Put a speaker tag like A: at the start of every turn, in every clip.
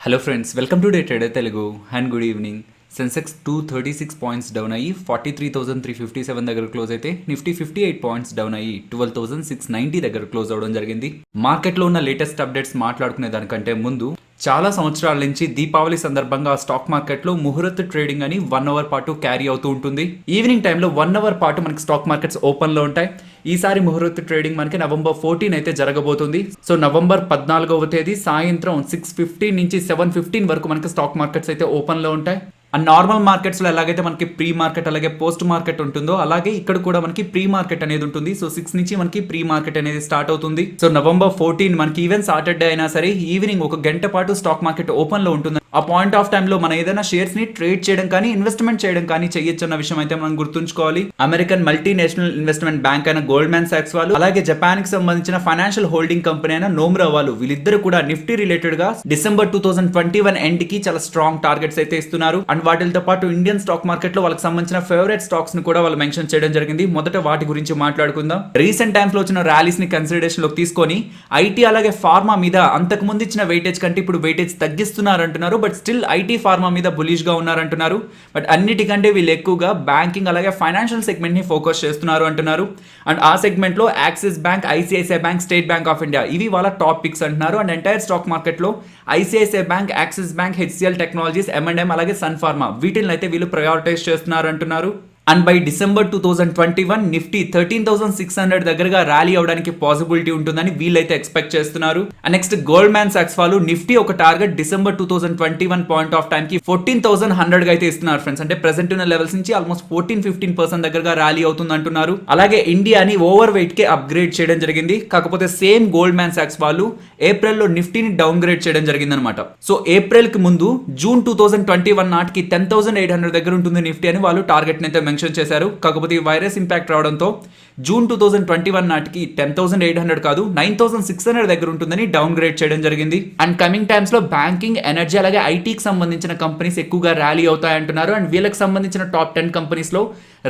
A: Hello friends, welcome to day trader Telugu and good evening. Sensex 236 points down అయ్యి 43,357 దగ్గర close అయితే Nifty 58 points down అయ్యి 12,690 దగ్గర క్లోజ్ అవడం జరిగింది. మార్కెట్లో ఉన్న లేటెస్ట్ అప్డేట్స్ మాట్లాడుకునే దానికంటే ముందు చాలా సంవత్సరాల నుంచి దీపావళి సందర్భంగా స్టాక్ మార్కెట్లో ముహూర్త ట్రేడింగ్ అని 1 అవర్ పాటు క్యారీ అవుతూ ఉంటుంది. ఈవినింగ్ టైంలో 1 అవర్ పాటు మనకి స్టాక్ మార్కెట్స్ ఓపెన్లో ఉంటాయి. ఈసారి ముహూర్త ట్రేడింగ్ మనకి నవంబర్ 14 అయితే జరగబోతుంది. సో నవంబర్ 14వ తేదీ సాయంత్రం 6:15 నుంచి 7:15 వరకు మనకి స్టాక్ మార్కెట్స్ అయితే ఓపెన్లో ఉంటాయి. అండ్ నార్మల్ మార్కెట్స్లో ఎలాగైతే మనకి ప్రీ మార్కెట్ అలాగే పోస్ట్ మార్కెట్ ఉంటుందో అలాగే ఇక్కడ కూడా మనకి ప్రీ మార్కెట్ అనేది ఉంటుంది. సో 6 నుంచి మనకి ప్రీ మార్కెట్ అనేది స్టార్ట్ అవుతుంది. సో నవంబర్ 14 మనకి ఈవెన్ సాటర్డే అయినా సరే ఈవినింగ్ 1 గంట పాటు స్టాక్ మార్కెట్ ఓపెన్లో ఉంటుంది. ఆ పాయింట్ ఆఫ్ టైంలో మనం ఏదైనా షేర్స్ ని ట్రేడ్ చేయడం కానీ ఇన్వెస్ట్మెంట్ చేయడం కానీ చేయొచ్చు అన్న విషయం అయితే మనం గుర్తుంచుకోవాలి. అమెరికన్ మల్టీనేషనల్ ఇన్వెస్ట్మెంట్ బ్యాంక్ అయిన గోల్డ్మాన్ సాక్స్ వాళ్ళు అలాగే జపాన్ కి సంబంధించిన ఫైనాన్షియల్ హోల్డింగ్ కంపెనీ అయిన నోమ్రా వాళ్ళు వీళ్ళిద్దరు కూడా నిఫ్టీ రిలేటెడ్ గా డిసెంబర్ 2021 ఎండ్ కి చాలా స్ట్రాంగ్ టార్గెట్స్ అయితే ఇస్తున్నారు. అండ్ వాటితో పాటు ఇండియన్ స్టాక్ మార్కెట్ లో వాళ్ళకి సంబంధించిన ఫేవరెట్ స్టాక్స్ ని కూడా వాళ్ళు మెన్షన్ చేయడం జరిగింది. మొదట వాటి గురించి మాట్లాడుకుందాం. రీసెంట్ టైమ్స్ లో వచ్చిన ర్యాలీస్ ని కన్సిడరేషన్ లోకి తీసుకొని ఐటీ అలాగే ఫార్మా మీద అంతకు ముందు ఇచ్చిన వెయిటేజ్ కంటే ఇప్పుడు వెయిటేజ్ తగ్గిస్తున్నారు అంటున్నారు. బట్ స్టిల్ ఐటీ ఫార్మా మీద బులిష్ గా ఉన్నారంటున్నారు. బట్ అన్నిటికంటే వీళ్ళు ఎక్కువగా బ్యాంకింగ్ అలాగే ఫైనాన్షియల్ సెగ్మెంట్ ని ఫోకస్ చేస్తున్నారు అంటున్నారు. అండ్ ఆ సెగ్మెంట్ లో axis bank, ICICI bank, state bank of India ఇవి వాళ్ళ టాప్ పిక్స్ అంటున్నారు. అండ్ ఎంటైర్ స్టాక్ మార్కెట్ లో ICICI bank, axis bank, HCl technologies, M&M అలాగే సన్ ఫార్మా వీటిని అయితే వీళ్ళు ప్రయారిటైజ్ చేస్తున్నారు అంటున్నారు. అండ్ బై డిసెంబర్ 2021 నిఫ్టీ 13,600 దగ్గరగా ర్యాలీ అవడానికి పాసిబిలిటీ ఉంటుందని వీళ్ళైతే ఎక్స్పెక్ట్ చేస్తున్నారు. అండ్ నెక్స్ట్ గోల్డ్మాన్ సాక్స్ వాళ్ళు నిఫ్టీ ఒక target December 2021 point of time కి 14,100 గా అయితే ఇస్తున్నారు ఫ్రెండ్స్. అంటే ప్రెసెంట్ ఉన్న లెవెల్స్ నుంచి ఆల్మోస్ట్ 14-15% దగ్గరగా ర్యాలీ అవుతుంది అంటున్నారు. అలాగే ఇండియాని ఓవర్ వెయిట్ కి అప్గ్రేడ్ చేయడం జరిగింది. కాకపోతే సేమ్ గోల్డ్మాన్ సాక్స్ వాళ్ళు ఏప్రిల్ లో నిఫ్టీని డౌన్ గ్రేడ్ చేయడం జరిగింది అనమాట. సో ఏప్రిల్ కి ముందు జూన్ 2021 నాటికి 10,800 దగ్గర ఉంటుంది నిఫ్టీ అని వాళ్ళు టార్గెట్ అయితే మెన్షన్ చేశారు. కాకపోతే ఈ వైరస్ ఇంపాక్ట్ రావడంతో జూన్ 2021 నాటికి 10,800 కాదు 9,600 దగ్గర ఉంటుందని డౌన్ గ్రేడ్ చేయడం జరిగింది. అండ్ కమింగ్ టైమ్స్ లో బ్యాంకింగ్, ఎనర్జీ అలాగే ఐటీకి సంబంధించిన కంపెనీస్ ఎక్కువగా ర్యాలీ అవుతాయంటున్నారు. అండ్ వీళ్ళకి సంబంధించిన టాప్ 10 కంపెనీస్ లో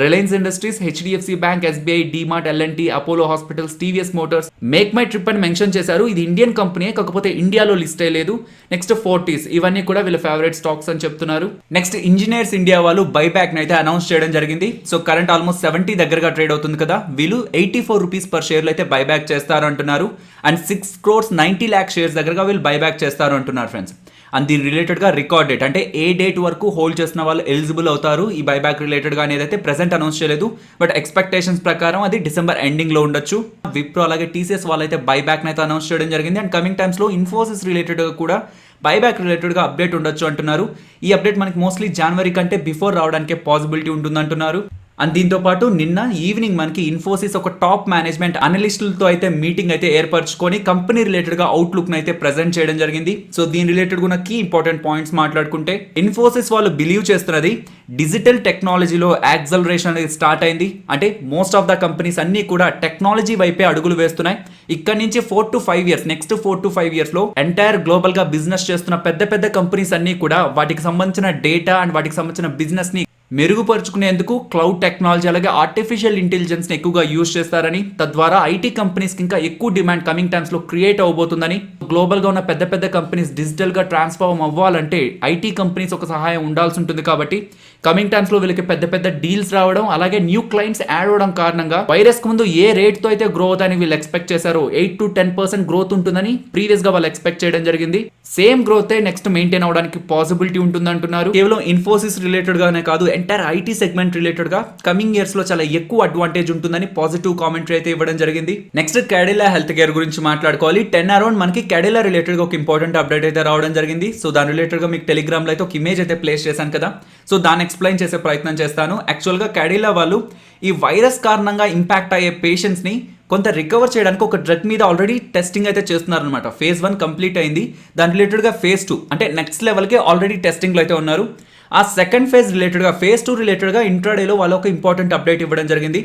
A: Reliance Industries, HDFC bank, SBI, DMart, LNT, Apollo hospitals, TVS motors, make my trip అని మెన్షన్ చేశారు. ఇది ఇండియన్ కంపెనీ, కాకపోతే ఇండియాలో లిస్ట్ అయ్యలేదు. నెక్స్ట్ ఫోర్టీస్ ఇవన్నీ కూడా వీళ్ళ ఫేవరెట్ స్టాక్స్ అని చెప్తున్నారు. నెక్స్ట్ ఇంజనీర్స్ ఇండియా వాళ్ళు బైబ్యాక్ అయితే అనౌన్స్ చేయడం జరిగింది. సో కరెంట్ ఆల్మోస్ట్ 70 దగ్గరగా ట్రేడ్ అవుతుంది కదా, వీళ్ళు 84 రూపీస్ పర్ షేర్ లో అయితే బైబ్యాక్ చేస్తారు అంటున్నారు. అండ్ 6 crores 90 lakh షేర్స్ దగ్గరగా వీళ్ళు బైబ్యాక్ చేస్తారు అంటున్నారు ఫ్రెండ్స్. అండ్ దీని రిలేటెడ్ గా రికార్డ్ డేట్ అంటే ఏ డేట్ వరకు హోల్డ్ చేసిన వాళ్ళు ఎలిజిబుల్ అవుతారు ఈ బైబ్యాక్ రిలేటెడ్ గా అనేది అయితే ప్రెసెంట్ అనౌన్స్ చేయలేదు. బట్ ఎక్స్పెక్టేషన్స్ ప్రకారం అది డిసెంబర్ ఎండింగ్ లో ఉండొచ్చు. విప్రో అలాగే టీసీఎస్ వాళ్ళైతే బైబ్యాక్ అయితే అనౌన్స్ చేయడం జరిగింది. అండ్ కమింగ్ టైమ్స్ లో ఇన్ఫోసిస్ రిలేటెడ్ గా కూడా బైబ్యాక్ రిలేటెడ్ గా అప్డేట్ ఉండొచ్చు అంటున్నారు. ఈ అప్డేట్ మనకి మోస్ట్లీ జనవరి కంటే బిఫోర్ రావడానికి పాసిబిలిటీ ఉంటుంది అంటున్నారు. అండ్ దీంతో పాటు నిన్న ఈవినింగ్ మనకి ఇన్ఫోసిస్ ఒక టాప్ మేనేజ్మెంట్ అనలిస్టులతో అయితే మీటింగ్ అయితే ఏర్పరచుకొని కంపెనీ రిలేటెడ్ గా అవుట్లుక్ అయితే ప్రెజెంట్ చేయడం జరిగింది. సో దీని రిలేటెడ్ ఉన్న కీ ఇంపార్టెంట్ పాయింట్స్ మాట్లాడుకుంటే ఇన్ఫోసిస్ వాళ్ళు బిలీవ్ చేస్తున్నది డిజిటల్ టెక్నాలజీలో యాక్సలరేషన్ అనేది స్టార్ట్ అయింది. అంటే మోస్ట్ ఆఫ్ ద కంపెనీస్ అన్ని కూడా టెక్నాలజీ వైపే అడుగులు వేస్తున్నాయి. ఇక్కడ నుంచి 4 to 5 years next 4 to 5 years లో ఎంటైర్ గ్లోబల్ గా బిజినెస్ చేస్తున్న పెద్ద పెద్ద కంపెనీస్ అన్ని కూడా వాటికి సంబంధించిన డేటా అండ్ వాటికి సంబంధించిన బిజినెస్ ని మెరుగుపరుచుకునేందుకు క్లౌడ్ టెక్నాలజీ అలాగే ఆర్టిఫిషియల్ ఇంటెలిజెన్స్ ని ఎక్కువగా యూజ్ చేస్తారని, తద్వారా ఐటీ కంపెనీస్ కి ఇంకా ఎక్కువ డిమాండ్ కమింగ్ టైమ్స్ లో క్రియేట్ అవబోతుందని, గ్లోబల్ గా ఉన్న పెద్ద పెద్ద కంపెనీస్ డిజిటల్ గా ట్రాన్స్ఫార్మ్ అవ్వాలంటే ఐటీ కంపెనీస్ ఒక సహాయం ఉండాల్సి ఉంటుంది. కాబట్టి కమింగ్ టైమ్స్ లో వీళ్ళకి పెద్ద పెద్ద డీల్స్ రావడం అలాగే న్యూ క్లయింట్స్ యాడ్ అవడం కారణంగా వైరస్ కు ముందు ఏ రేట్ తో అయితే గ్రో అవుతాయని వీళ్ళు ఎక్స్పెక్ట్ చేశారో 8-10% గ్రోత్ ఉంటుందని ప్రీవియస్ గా వాళ్ళు ఎక్స్పెక్ట్ చేయడం జరిగింది. సేమ్ గ్రోత్ నెక్స్ట్ మెయింటైన్ అవడానికి పాసిబిలిటీ ఉంటుంది అంటున్నారు. కేవలం ఇన్ఫోసిస్ రిలేటెడ్ గానే కాదు ఎంటైర్ ఐటీ సెగ్మెంట్ రిలేటెడ్ గా కమింగ్ ఇయర్స్ లో చాలా ఎక్కువ అడ్వాంటేజ్ ఉంటుందని పాజిటివ్ కామెంటరీ అయితే ఇవ్వడం జరిగింది. నెక్స్ట్ క్యాడిలా హెల్త్ కేర్ గురించి మాట్లాడుకోవాలి. 10 అరౌండ్ మనకి క్యాడిలా రిలేటెడ్ గా ఒక ఇంపార్టెంట్ అప్డేట్ అయితే రావడం జరిగింది. సో దాని రిలేటెడ్ గా మీకు టెలిగ్రామ్ లో అయితే ఒక ఇమేజ్ అయితే ప్లేస్ చేశాను కదా, సో దాన్ని ఎక్స్ప్లెయిన్ చేసే ప్రయత్నం చేస్తాను. యాక్చువల్ గా క్యాడిలా వాళ్ళు ఈ వైరస్ కారణంగా ఇంపాక్ట్ అయ్యే పేషెంట్స్ ని కొంత రికవర్ చేయడానికి ఒక డ్రగ్ మీద ఆల్రెడీ టెస్టింగ్ అయితే చేస్తున్నారనమాట. phase 1 కంప్లీట్ అయింది. దాని రిలేటెడ్గా phase 2 అంటే నెక్స్ట్ లెవెల్కి ఆల్రెడీ టెస్టింగ్లో అయితే ఉన్నారు. ఆ సెకండ్ ఫేజ్ రిలేటెడ్గా phase 2 రిలేటెడ్గా ఇంట్రాడేలో వాళ్ళు ఒక ఇంపార్టెంట్ అప్డేట్ ఇవ్వడం జరిగింది.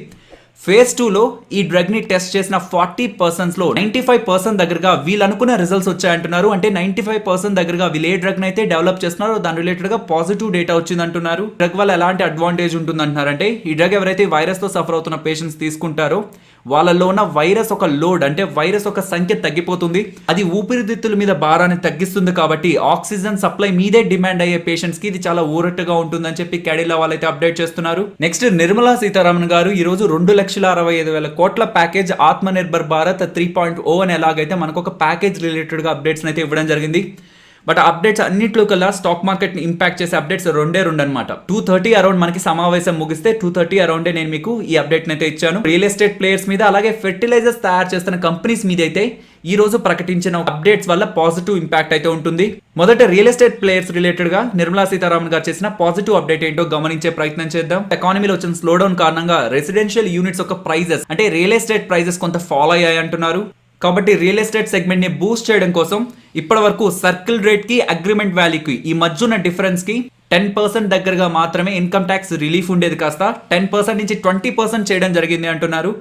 A: phase 2లో ఈ డ్రగ్ని టెస్ట్ చేసిన 40%లో 95% దగ్గరగా వీళ్ళు అనుకున్న రిజల్ట్స్ వచ్చాయంటున్నారు. అంటే 95% దగ్గరగా వీళ్ళు ఏ డ్రగ్ని అయితే డెవలప్ చేస్తున్నారో దాని రిలేటెడ్గా పాజిటివ్ డేటా వచ్చింది అంటున్నారు. డ్రగ్ వల్ల ఎలాంటి అడ్వాంటేజ్ ఉంటుంది అంటున్నారు అంటే ఈ డ్రగ్ ఎవరైతే వైరస్తో సఫర్ అవుతున్న పేషెంట్స్ తీసుకుంటారో వాళ్ళలో ఉన్న వైరస్ ఒక లోడ్ అంటే వైరస్ ఒక సంఖ్య తగ్గిపోతుంది. అది ఊపిరితిత్తుల మీద భారాన్ని తగ్గిస్తుంది కాబట్టి ఆక్సిజన్ సప్లై మీదే డిమాండ్ అయ్యే పేషెంట్స్ కి ఇది చాలా ఊరట్టుగా ఉంటుందని చెప్పి క్యాడిలా వాళ్ళైతే అప్డేట్ చేస్తున్నారు. నెక్స్ట్ నిర్మలా సీతారామన్ గారు ఈ రోజు 2,65,000 కోట్ల ప్యాకేజ్ ఆత్మ నిర్భర్ భారత్ 3.0 అని ఎలాగైతే మనకు ఒక ప్యాకేజ్ రిలేటెడ్ గా అప్డేట్స్ అయితే ఇవ్వడం జరిగింది. బట్ అప్డేట్స్ అన్నింటిలో కల్లా స్టాక్ మార్కెట్ ని ఇంపాక్ట్ చేసే అప్డేట్స్ రెండే అనమాట. 2:30 అరౌండ్ మనకి సమావేశం ముగిస్తే 2:30 అరౌండే నేను మీకు ఈ అప్డేట్ అయితే ఇచ్చాను. రియల్ ఎస్టేట్ ప్లేయర్స్ మీద అలాగే ఫెర్టిలైజర్స్ తయారు చేస్తున్న కంపెనీస్ మీద అయితే ఈ రోజు ప్రకటించిన అప్డేట్స్ వల్ల పాజిటివ్ ఇంపాక్ట్ అయితే ఉంటుంది. మొదట రియల్ ఎస్టేట్ ప్లేయర్స్ రిలేటెడ్ గా నిర్మలా సీతారామన్ గారు చేసిన పాజిటివ్ అప్డేట్ ఏంటో గమనించే ప్రయత్నం చేద్దాం. ఎకానమీలో వచ్చిన స్లో డౌన్ కారణంగా రెసిడెన్షియల్ యూనిట్స్ యొక్క ప్రైజెస్ అంటే రియల్ ఎస్టేట్ ప్రైజెస్ కొంత ఫాలో అయ్యాయి అంటున్నారు. కాబట్టి రియల్ ఎస్టేట్ సెగ్మెంట్ ని బూస్ట్ చేయడం కోసం ఇప్పటి వరకు సర్కిల్ రేట్ కి అగ్రిమెంట్ వాల్యూకి ఈ మధ్య ఉన్న డిఫరెన్స్ కి 10% దగ్గరగా మాత్రమే ఇన్కమ్ ట్యాక్స్ రిలీఫ్ ఉండేది కాస్త 10% నుంచి 20% చేయడం జరిగింది అంటున్నారు.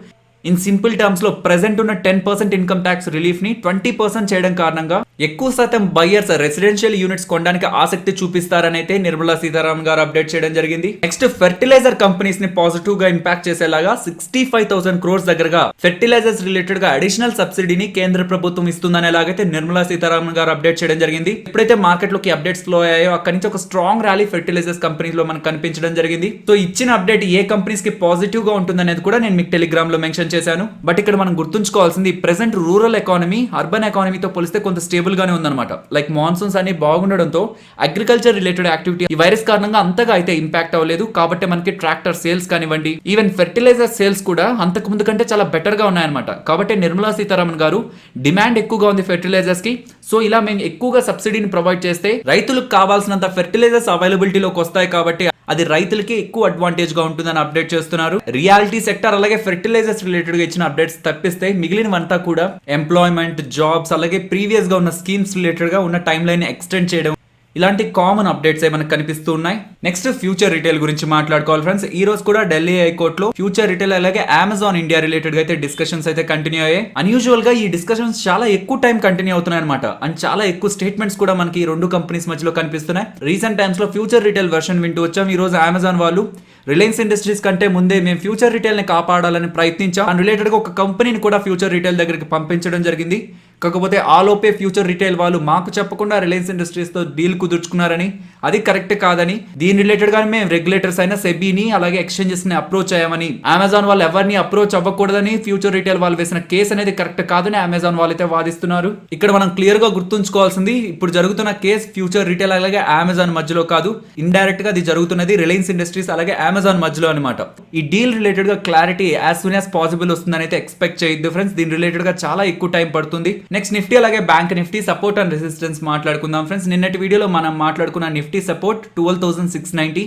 A: ఇన్ సింపుల్ టర్మ్స్ లో ప్రెసెంట్ ఉన్న 10% ఇన్కమ్ ట్యాక్స్ రిలీఫ్ ని 20% చేయడం కారణంగా ఎక్కువ శాతం బయ్యర్స్ రెసిడెన్షియల్ యూనిట్స్ కొనడానికి ఆసక్తి చూపిస్తారని అయితే నిర్మలా సీతారామన్ గారు అప్డేట్ చేయడం జరిగింది. నెక్స్ట్ ఫెర్టిలైజర్ కంపెనీస్ ని పాజిటివ్ గా ఇంపాక్ట్ చేసేలాగా 65,000 crores దగ్గరగా ఫెర్టిలైజర్స్ రిలేటెడ్ గా అడిషనల్ సబ్సిడీని కేంద్ర ప్రభుత్వం ఇస్తుందని ఎలాగైతే నిర్మలా సీతారామన్ గారు అప్డేట్ చేయడం జరిగింది. ఎప్పుడైతే మార్కెట్ లోకి అప్డేట్స్ ఫ్లో అయ్యాయో అక్కడి నుంచి ఒక స్ట్రాంగ్ ర్యాలీ ఫెర్టిలైజర్స్ కంపెనీస్ లో మనకు కనిపించడం జరిగింది. సో ఇచ్చిన అప్డేట్ ఏ కంపెనీస్ కి పాజిటివ్ గా ఉంటుందనేది కూడా నేను మీకు టెలిగ్రామ్ లో మెన్షన్ చేశాను. బట్ ఇక్కడ మనం గుర్తుంచుకోవాల్సింది ప్రెసెంట్ రూరల్ ఎకానమీ అర్బన్ ఎకానమీతో పోలిస్తే కొంత స్టేబుల్ గానే ఉందన్నమాట. లైక్ మాన్సూన్స్ అన్ని బాగుండడంతో అగ్రికల్చర్ రిలేటెడ్ యాక్టివిటీ ఈ వైరస్ కారణంగా అంతగా అయితే ఇంపాక్ట్ అవ్వలేదు. కాబట్టి మనకి ట్రాక్టర్ సేల్స్ కానివ్వండి ఈవెన్ ఫెర్టిలైజర్ సేల్స్ కూడా అంతకు ముందు కంటే చాలా బెటర్ గా ఉన్నాయన్నమాట. కాబట్టి నిర్మలా సీతారామన్ గారు డిమాండ్ ఎక్కువగా ఉంది ఫెర్టిలైజర్స్ కి. సో ఇలా మేము ఎక్కువగా సబ్సిడీని ప్రొవైడ్ చేస్తే రైతులకు కావాల్సినంత ఫెర్టిలైజర్స్ అవైలబిలిటీలోకి వస్తాయి కాబట్టి అది రైతులకి ఎక్కువ అడ్వాంటేజ్ గా ఉంటుందని అప్డేట్ చేస్తున్నారు. రియాలిటీ సెక్టర్ అలాగే ఫెర్టిలైజర్స్ రిలేటెడ్ గా ఇచ్చిన అప్డేట్స్ తప్పిస్తే మిగిలినవంతా కూడా ఎంప్లాయ్మెంట్ జాబ్స్ అలాగే ప్రీవియస్ గా ఉన్న స్కీమ్స్ రిలేటెడ్ గా ఉన్న టైం లైన్ ఎక్స్టెండ్ చేయడం ఇలాంటి కామన్ అప్డేట్స్ మనకు కనిపిస్తూ ఉన్నాయి. నెక్స్ట్ ఫ్యూచర్ రిటైల్ గురించి మాట్లాడుకోవాలి ఫ్రెండ్స్. ఈ రోజు కూడా ఢిల్లీ హైకోర్టులో ఫ్యూచర్ రిటైల్ అలాగే అమెజాన్ ఇండియా రిలేటెడ్ గా అయితే డిస్కషన్స్ అయితే కంటిన్యూ అయ్యాయి. అన్యూజువల్ గా ఈ డిస్కషన్స్ చాలా ఎక్కువ టైం కంటిన్యూ అవుతున్నాయి అనమాట. అండ్ చాలా ఎక్కువ స్టేట్మెంట్స్ కూడా మనకి ఈ రెండు కంపెనీస్ మధ్యలో కనిపిస్తున్నాయి. రీసెంట్ టైమ్స్ లో ఫ్యూచర్ రిటైల్ వెర్షన్ వింటూ వచ్చాం. ఈ రోజు అమెజాన్ వాళ్ళు రిలయన్స్ ఇండస్ట్రీస్ కంటే ముందే మేము ఫ్యూచర్ రిటైల్ ని కాపాడాలని ప్రయత్నించాం. అండ్ రిలేటెడ్ గా ఒక కంపెనీని కూడా ఫ్యూచర్ రిటైల్ దగ్గరికి పంపించడం జరిగింది. కాకపోతే ఆలోపే ఫ్యూచర్ రిటైల్ వాళ్ళు మాకు చెప్పకుండా రిలయన్స్ ఇండస్ట్రీస్ తో డీల్ కుదుర్చుకున్నారని అది కరెక్ట్ కాదని దీని రిలేటెడ్ గానే మేము రెగ్యులేటర్స్ అయిన సెబీని అలాగే ఎక్స్చేంజెస్ ని అప్రోచ్ అయ్యామని అమెజాన్ వాళ్ళు ఎవరిని అప్రోచ్ అవ్వకూడదని ఫ్యూచర్ రిటైల్ వాళ్ళు వేసిన కేసు అనేది కరెక్ట్ కాదని అమెజాన్ వాళ్ళైతే వాదిస్తున్నారు. ఇక్కడ మనం క్లియర్ గా గుర్తుంచుకోవాల్సింది ఇప్పుడు జరుగుతున్న కేసు ఫ్యూచర్ రిటైల్ అలాగే అమెజాన్ మధ్యలో కాదు. ఇండైరెక్ట్ గా అది జరుగుతున్నది రిలయన్స్ ఇండస్ట్రీస్ అలాగే అమెజాన్ మధ్యలో అనమాట. ఈ డీల్ రిలేటెడ్ గా clarity as soon as possible వస్తుందని అయితే ఎక్స్పెక్ట్ చేయొద్దు ఫ్రెండ్స్. దీని రిలేటెడ్ గా చాలా ఎక్కువ టైం పడుతుంది. నెక్స్ట్ నిఫ్టీ అలాగే bank Nifty support and resistance మాట్లాడుకుందాం ఫ్రెండ్స్. నిన్నటి వీడియోలో మనం మాట్లాడుకున్న నిఫ్టీ సపోర్ట్ 12,690.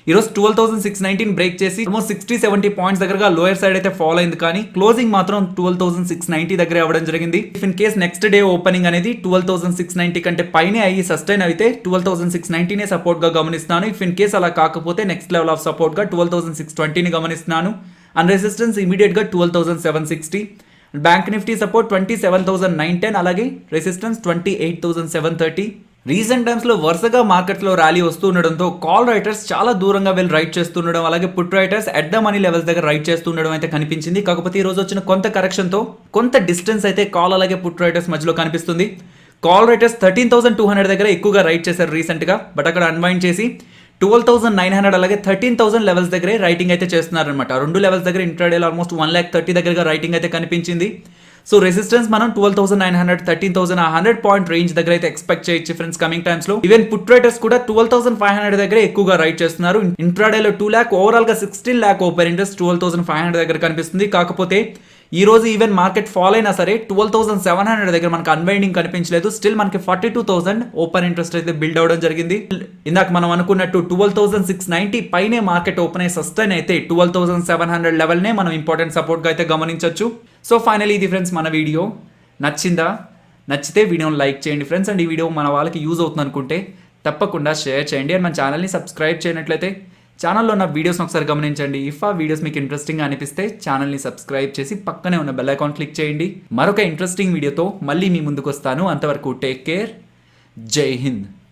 A: ఈరోజు 12,690 బ్రేక్ చేసి ఆల్మోస్ట్ 60-70 పాయింట్స్ దగ్గరగా లోయర్ సైడ్ అయితే ఫాలో అయింది. కానీ క్లోజింగ్ మాత్రం 12,690 దగ్గర అవ్వడం జరిగింది. If in case next day opening అనేది 12,690 కంటే పైనే అయ్యి సస్టైన్ అయితే 12,690 నే సపోర్ట్ గా గమనిస్తున్నాను. ఇఫ్ ఇన్ కేస్ అలా కాకపోతే నెక్స్ట్ లెవెల్ ఆఫ్ సపోర్ట్ గా 12,620 ని గమనిస్తున్నాను. అండ్ రెసిస్టెన్స్ ఇమీడియట్ గా 12,760. బ్యాంక్ నిఫ్టీ సపోర్ట్ 27,910 అలాగే రెసిస్టెన్స్ 28,730. రీసెంట్ టైమ్స్ లో వరుసగా మార్కెట్ లో ర్యాలీ వస్తూ ఉండడంతో కాల్ రైటర్స్ చాలా దూరంగా వెళ్ళి రైట్ చేస్తుండడం అలాగే put writers at the money levels దగ్గర రైట్ చేస్తుండడం అయితే కనిపించింది. కాకపోతే ఈ రోజు వచ్చిన కొంత కరెక్షన్ తో కొంత డిస్టెన్స్ అయితే కాల్ అలాగే పుట్ రైటర్స్ మధ్యలో కనిపిస్తుంది. కాల్ రైటర్స్ 13,200 దగ్గర ఎక్కువగా రైట్ చేశారు రీసెంట్ గా. బట్ అక్కడ అన్వైండ్ చేసి 12,900 అలాగే 13,000 లెవెల్స్ దగ్గరే రైటింగ్ అయితే చేస్తున్నారనమాట. రెండు లెవెల్స్ దగ్గర ఇంట్రాడేలో ఆల్మోస్ట్ 1,30,000 దగ్గరగా రైటింగ్ అయితే కనిపించింది. సో రెసిస్టెన్స్ మనం 12,900 13,000 ఆ 100 పాయింట్ రేంజ్ దగ్గర అయితే ఎక్స్పెక్ట్ చేయొచ్చు ఫ్రెండ్స్ కమింగ్ టైమ్స్ లో. ఈవెన్ పుట్ రైటర్స్ కూడా 12,500 దగ్గర ఎక్కువగా రైట్ చేస్తున్నారు. ఇంట్రాడేలో 2 lakh ఓవరాల్ గా 16 lakh ఓపెన్ ఇంట్రెస్ట్ 12,500 దగ్గర కనిపిస్తుంది. కాకపోతే ఈ రోజు ఈవెన్ మార్కెట్ ఫాల్ అయినా సరే 12,700 దగ్గర మనకు అన్వైండింగ్ కనిపించలేదు. స్టిల్ మనకి 42,000 ఓపెన్ ఇంట్రెస్ట్ అయితే బిల్డ్ అవడం జరిగింది. ఇందాక మనం అనుకున్నట్టు 12,690 పైనే మార్కెట్ ఓపెన్ అయ్యి సస్టైన్ అయితే 12,700 లెవెల్ నే మనం ఇంపార్టెంట్ సపోర్ట్ గా అయితే గమనించవచ్చు. సో ఫైనల్లీ ఇది ఫ్రెండ్స్ మన వీడియో నచ్చితే వీడియోని లైక్ చేయండి ఫ్రెండ్స్. అండ్ ఈ వీడియో మన వాళ్ళకి యూజ్ అవుతుంది అనుకుంటే తప్పకుండా షేర్ చేయండి. అండ్ మన ఛానల్ని సబ్స్క్రైబ్ చేయనట్లయితే ఛానల్లో ఉన్న వీడియోస్ని ఒకసారి గమనించండి. ఇఫ్ ఆ వీడియోస్ మీకు ఇంట్రెస్టింగ్గా అనిపిస్తే ఛానల్ని సబ్స్క్రైబ్ చేసి పక్కనే ఉన్న బెల్ ఐకాన్ క్లిక్ చేయండి. మరొక ఇంట్రెస్టింగ్ వీడియోతో మళ్ళీ మీ ముందుకు వస్తాను. అంతవరకు టేక్ కేర్. జై హింద్.